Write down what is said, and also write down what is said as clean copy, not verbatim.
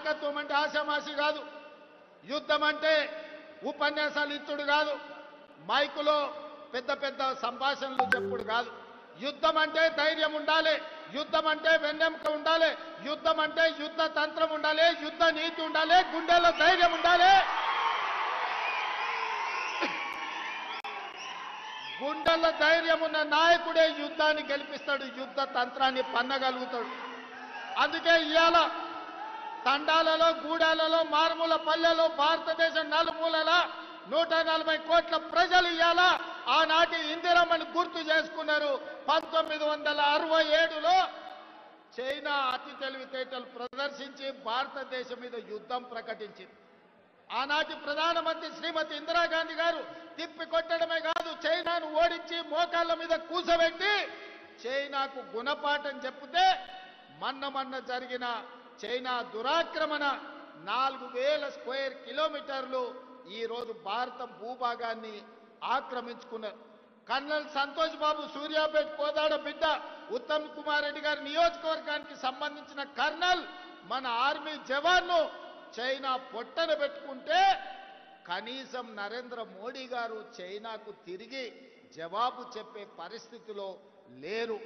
నాయకత్వం అంటే ఆశామాషి కాదు. యుద్ధం అంటే ఉపన్యాసాలు ఇచ్చుడు కాదు, మైకులో పెద్ద పెద్ద సంభాషణలు చెప్పుడు కాదు. యుద్ధం అంటే ధైర్యం ఉండాలి, యుద్ధం అంటే వెన్నెముక ఉండాలి, యుద్ధం అంటే యుద్ధ తంత్రం ఉండాలి, యుద్ధ నీతి ఉండాలి, గుండెల్లో ధైర్యం ఉండాలి. గుండెల్లో ధైర్యం ఉన్న నాయకుడే యుద్ధాన్ని గెలిపిస్తాడు, యుద్ధ తంత్రాన్ని పన్నగలుగుతాడు. అందుకే ఇవాళ తండాలలో, గూడాలలో, మారుమూల పల్లెలో, భారతదేశం నలుమూలల 140 కోట్ల ప్రజలు ఇవాళ ఆనాటి ఇందిరమ్మని గుర్తు చేసుకున్నారు. 1967లో చైనా అతి తెలివితేటలు ప్రదర్శించి భారతదేశం మీద యుద్ధం ప్రకటించింది. ఆనాటి ప్రధానమంత్రి శ్రీమతి ఇందిరాగాంధీ గారు తిప్పి కొట్టడమే కాదు, చైనాను ఓడించి మోకాళ్ళ మీద కూసబెట్టి చైనాకు గుణపాఠం చెప్తే మొన్న జరిగిన చైనా దురాక్రమణ 4000 స్క్వేర్ కిలోమీటర్లు ఈరోజు భారత భూభాగాన్ని ఆక్రమించుకున్నారు. కర్నల్ సంతోష్ బాబు సూర్యాపేట కోదాడ బిడ్డ, ఉత్తమ్ కుమార్ రెడ్డి గారి నియోజకవర్గానికి సంబంధించిన కర్నల్ మన ఆర్మీ జవాన్ను చైనా పొట్టన పెట్టుకుంటే కనీసం నరేంద్ర మోడీ గారు చైనాకు తిరిగి జవాబు చెప్పే పరిస్థితిలో లేరు.